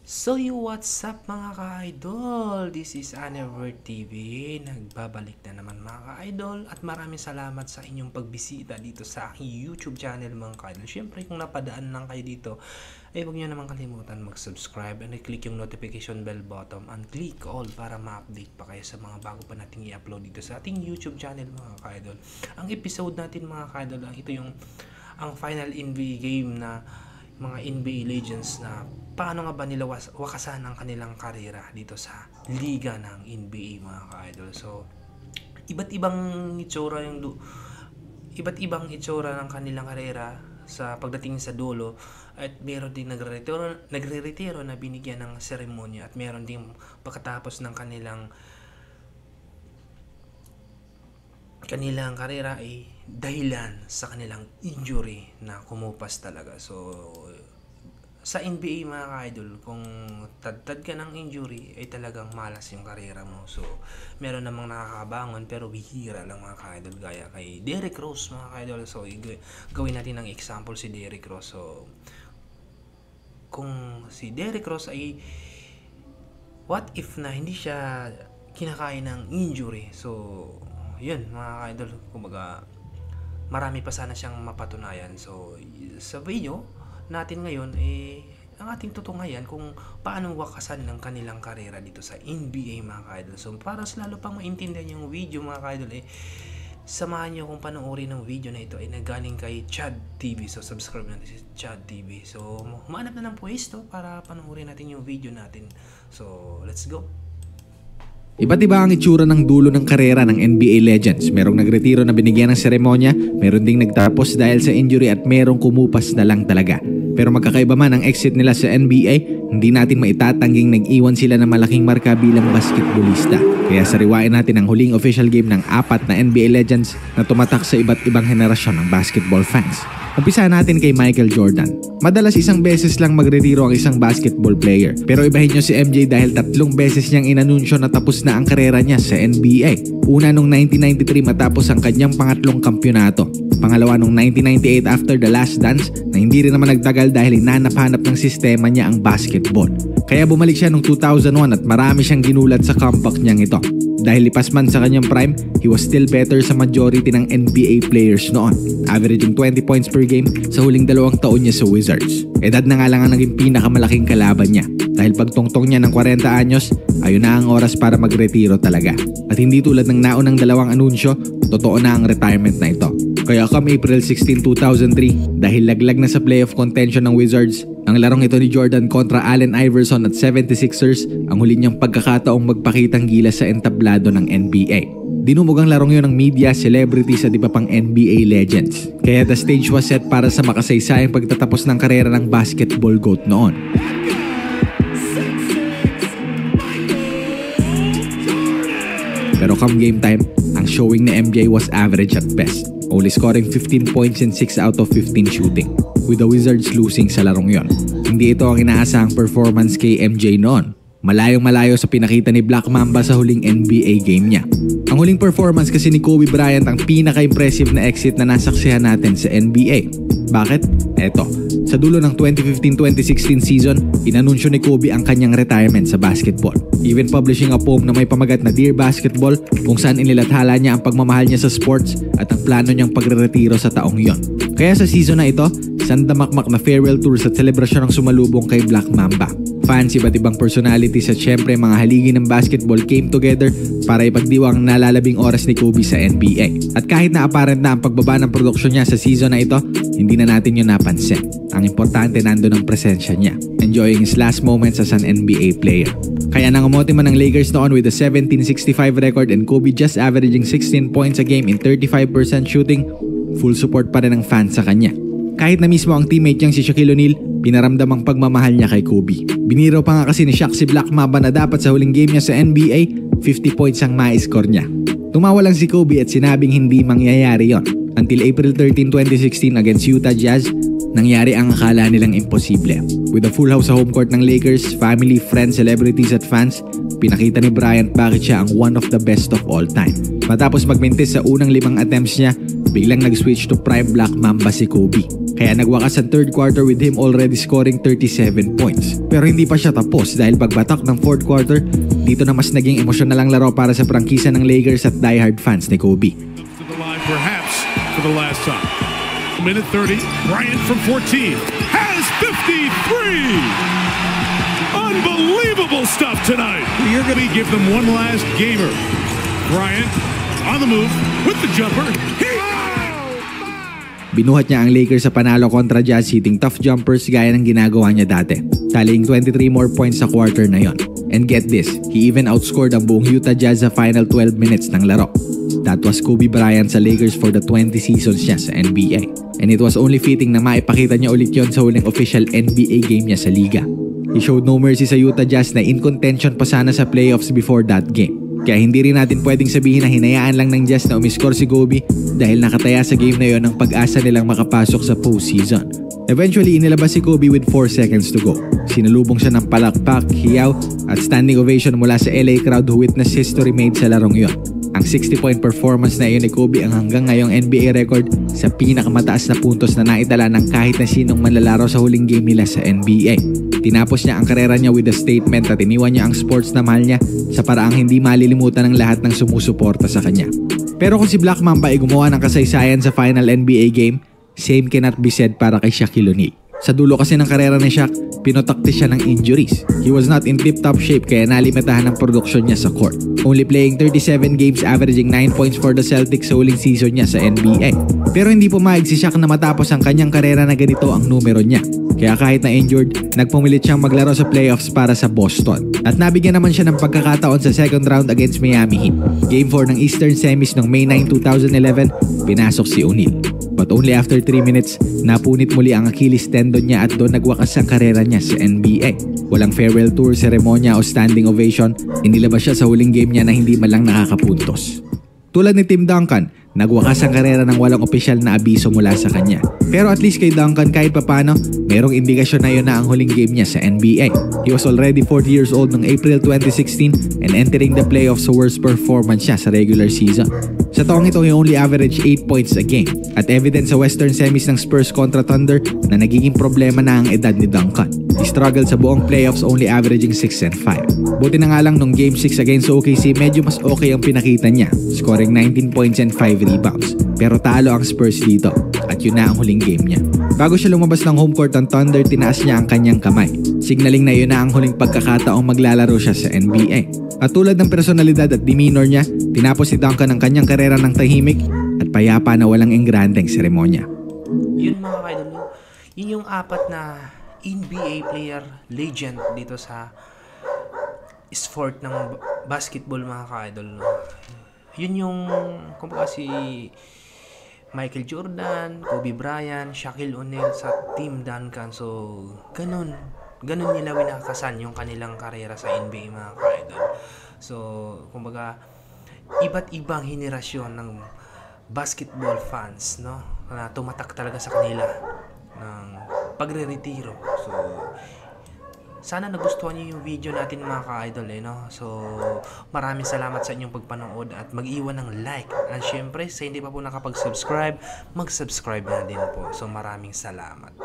What's up mga ka-idol? This is Anever TV. Nagbabalik na naman mga ka-idol at maraming salamat sa inyong pagbisita dito sa aking YouTube channel mga ka-idol. Siyempre kung napadaan lang kayo dito, ay huwag nyo naman kalimutan mag-subscribe and i-click yung notification bell button and click all para ma-update pa kayo sa mga bago pa nating i-upload dito sa ating YouTube channel mga ka-idol. Ang episode natin mga ka-idol, ito yung ang final NBA game na mga NBA Legends na paano nga ba nila wakasan ang kanilang karera dito sa liga ng NBA mga ka-idol. So, iba't ibang itsura ng kanilang karera sa pagdating sa dulo at meron ding nagre-retiro na binigyan ng seremonya at meron ding pagkatapos ng kanilang karera ay dahilan sa kanilang injury na kumupas talaga. So, sa NBA mga ka-idol, kung tad ka ng injury, ay talagang malas yung karera mo. So, meron namang nakakabangon pero bihira lang mga ka-idol gaya kay Derrick Rose mga ka-idol. So, gawin natin ng example si Derrick Rose. So, kung si Derrick Rose ay what if na hindi siya kinakain ng injury? So, yun mga ka-idol, kumbaga marami pa sana siyang mapatunayan. So, sa video natin ngayon, ang ating tutungayan kung paano wakasan ng kanilang karera dito sa NBA mga ka-idol. So, para lalo pang maintindihan yung video mga ka-idol, samahan nyo kung panoorin ng video na ito ay nagaling kay Chad TV. So, subscribe natin si Chad TV. So, humanap na ng pwesto para panoorin natin yung video natin. So, let's go! Iba't iba ang itsura ng dulo ng karera ng NBA Legends. Merong nagretiro na binigyan ng seremonya, meron ding nagtapos dahil sa injury at merong kumupas na lang talaga. Pero magkakaiba man ang exit nila sa NBA, hindi natin maitatangging nag-iwan sila ng malaking marka bilang basketballista. Kaya sariwain natin ang huling official game ng 4 na NBA Legends na tumatak sa iba't ibang henerasyon ng basketball fans. Umpisahan natin kay Michael Jordan. Madalas isang beses lang magretiro ang isang basketball player. Pero ibahin nyo si MJ dahil 3 beses niyang inanunsyo na tapos na ang karera niya sa NBA. Una nung 1993 matapos ang kanyang pangatlong kampyonato. Pangalawa nung 1998 after The Last Dance na hindi rin naman nagtagal dahil hinanap-hanap ng sistema niya ang basketball. Kaya bumalik siya noong 2001 at marami siyang ginulat sa comeback niyang ito. Dahil lipas man sa kanyang prime, he was still better sa majority ng NBA players noon, averaging 20 points per game sa huling 2 taon niya sa Wizards. Edad na nga lang ang naging pinakamalaking kalaban niya. Dahil pagtungtong niya ng 40 anyos, ayun na ang oras para magretiro talaga. At hindi tulad ng naunang 2 anunsyo, totoo na ang retirement na ito. Kaya come April 16, 2003, dahil laglag na sa playoff contention ng Wizards, ang larong ito ni Jordan kontra Allen Iverson at 76ers ang huli niyang pagkakataong magpakitang gilas sa entablado ng NBA. Dinumog ang larong yun ng media, celebrities at iba pang NBA legends. Kaya the stage was set para sa makasaysayang pagtatapos ng karera ng basketball GOAT noon. Pero come game time, ang showing ni MJ was average at best, only scoring 15 points in 6 out of 15 shooting, with the Wizards losing sa larong yon. Hindi ito ang inaasahang performance kay MJ noon. Malayong malayo sa pinakita ni Black Mamba sa huling NBA game niya. Ang huling performance kasi ni Kobe Bryant ang pinaka-impressive na exit na nasaksihan natin sa NBA. Bakit? Eto, sa dulo ng 2015-2016 season, inanunsyo ni Kobe ang kanyang retirement sa basketball. Even publishing a poem na may pamagat na Dear Basketball kung saan inilathala niya ang pagmamahal niya sa sports at ang plano niyang pagre-retiro sa taong yon. Kaya sa season na ito, sandamakmak na farewell tour sa selebrasyon ng sumalubong kay Black Mamba. Fans, iba't ibang personalities at syempre mga haligi ng basketball came together para ipagdiwang ang nalalabing oras ni Kobe sa NBA. At kahit na apparent na ang pagbaba ng produksyon niya sa season na ito, hindi na natin yun napansin. Ang importante nandun ang presensya niya, enjoying his last moments as an NBA player. Kaya nangamote man ng Lakers noon with a 17-65 record and Kobe just averaging 16 points a game in 35% shooting, full support pa rin ng fans sa kanya. Kahit na mismo ang teammate niyang si Shaquille O'Neal, pinaramdam ang pagmamahal niya kay Kobe. Biniro pa nga kasi ni Shaq si Black Mamba na dapat sa huling game niya sa NBA, 50 points ang ma-score niya. Tumawa lang si Kobe at sinabing hindi mangyayari yon. Until April 13, 2016 against Utah Jazz, nangyari ang akala nilang imposible. With a full house sa home court ng Lakers, family, friends, celebrities at fans, pinakita ni Bryant bakit siya ang one of the best of all time. Matapos magmintis sa unang 5 attempts niya, biglang nag-switch to prime Black Mamba si Kobe. Kaya nagwakas ang third quarter with him already scoring 37 points. Pero hindi pa siya tapos dahil pagbatak ng fourth quarter, dito na mas naging emosyonal ang laro para sa prangkisa ng Lakers at diehard fans ni Kobe. To the line perhaps for the last time. Minute 30, Bryant from 14 has 53! Unbelievable stuff tonight. You're going to give them one last gamer. Bryant on the move with the jumper. Binuhat niya ang Lakers sa panalo kontra Jazz hitting tough jumpers gaya ng ginagawa niya dati. Tallying 23 more points sa quarter na yon. And get this, he even outscored ang buong Utah Jazz sa final 12 minutes ng laro. That was Kobe Bryant sa Lakers for the 20 seasons niya sa NBA. And it was only fitting na maipakita niya ulit yon sa huling official NBA game niya sa liga. He showed no mercy sa Utah Jazz na in contention pa sana sa playoffs before that game. Kaya hindi rin natin pwedeng sabihin na hinayaan lang ng Jazz na umiscore si Kobe dahil nakataya sa game na yon ang pag-asa nilang makapasok sa postseason. Eventually, inilabas si Kobe with 4 seconds to go. Sinalubong siya ng palakpak, hiyaw at standing ovation mula sa LA crowd who witnessed history made sa larong yon. Ang 60-point performance na iyon ni Kobe ang hanggang ngayong NBA record sa pinakamataas na puntos na naitala ng kahit na sinong manlalaro sa huling game nila sa NBA. Tinapos niya ang karera niya with a statement at iniwan niya ang sports na mahal niya sa paraang hindi malilimutan ng lahat ng sumusuporta sa kanya. Pero kung si Black Mamba ay gumawa ng kasaysayan sa final NBA game, same cannot be said para kay Shaquille O'Neal. Sa dulo kasi ng karera ni Shaq, pinotakti siya ng injuries. He was not in tip-top shape kaya nalimitahan ang produksyon niya sa court. Only playing 37 games averaging 9 points for the Celtics sa huling season niya sa NBA. Pero hindi pumayag si Shaq na matapos ang kanyang karera na ganito ang numero niya. Kaya kahit na injured, nagpumilit siyang maglaro sa playoffs para sa Boston. At nabigyan naman siya ng pagkakataon sa second round against Miami Heat. Game 4 ng Eastern Semis noong May 9, 2011, pinasok si O'Neal. But only after 3 minutes, napunit muli ang Achilles tendon niya at doon nagwakas ang karera niya sa NBA. Walang farewell tour, seremonya o standing ovation, inilabas siya sa huling game niya na hindi man lang nakakapuntos. Tulad ni Tim Duncan, nagwakas ang karera ng walang opisyal na abiso mula sa kanya. Pero at least kay Duncan kahit papano, mayroong indikasyon na yun na ang huling game niya sa NBA. He was already 40 years old noong April 2016 and entering the playoffs sa worst performance siya sa regular season. Sa taong ito, he only averaged 8 points a game at evidence sa Western Semis ng Spurs kontra Thunder na nagiging problema na ang edad ni Duncan. He struggled sa buong playoffs only averaging 6 and 5. Buti na nga lang nung Game 6 against OKC, medyo mas okay ang pinakita niya, scoring 19 points and 5 rebounds. Pero talo ang Spurs dito at yun na ang huling game niya. Bago siya lumabas ng home court ng Thunder, tinaas niya ang kanyang kamay, signaling na yun na ang huling pagkakataong maglalaro siya sa NBA. At tulad ng personalidad at demeanor niya, tinapos si Duncan ang kanyang karera ng tahimik at payapa na walang engrandeng seremonya. Yun mga kaidol, yun yung 4 na NBA player legend dito sa sport ng basketball mga ka-idol. Yun yung kumbaga si Michael Jordan, Kobe Bryant, Shaquille O'Neal sa Team Duncan. So, ganun nila winakasan yung kanilang karera sa NBA mga ka-idol. So, kumbaga iba't ibang henerasyon ng basketball fans, no, na tumatak talaga sa kanila ng pagre-retiro. So, sana nagustuhan niyo yung video natin mga ka-idol no? So, maraming salamat sa inyong pagpanood at mag-iwan ng like. At syempre, sa hindi pa po nakapag-subscribe, mag-subscribe na din po. So, maraming salamat.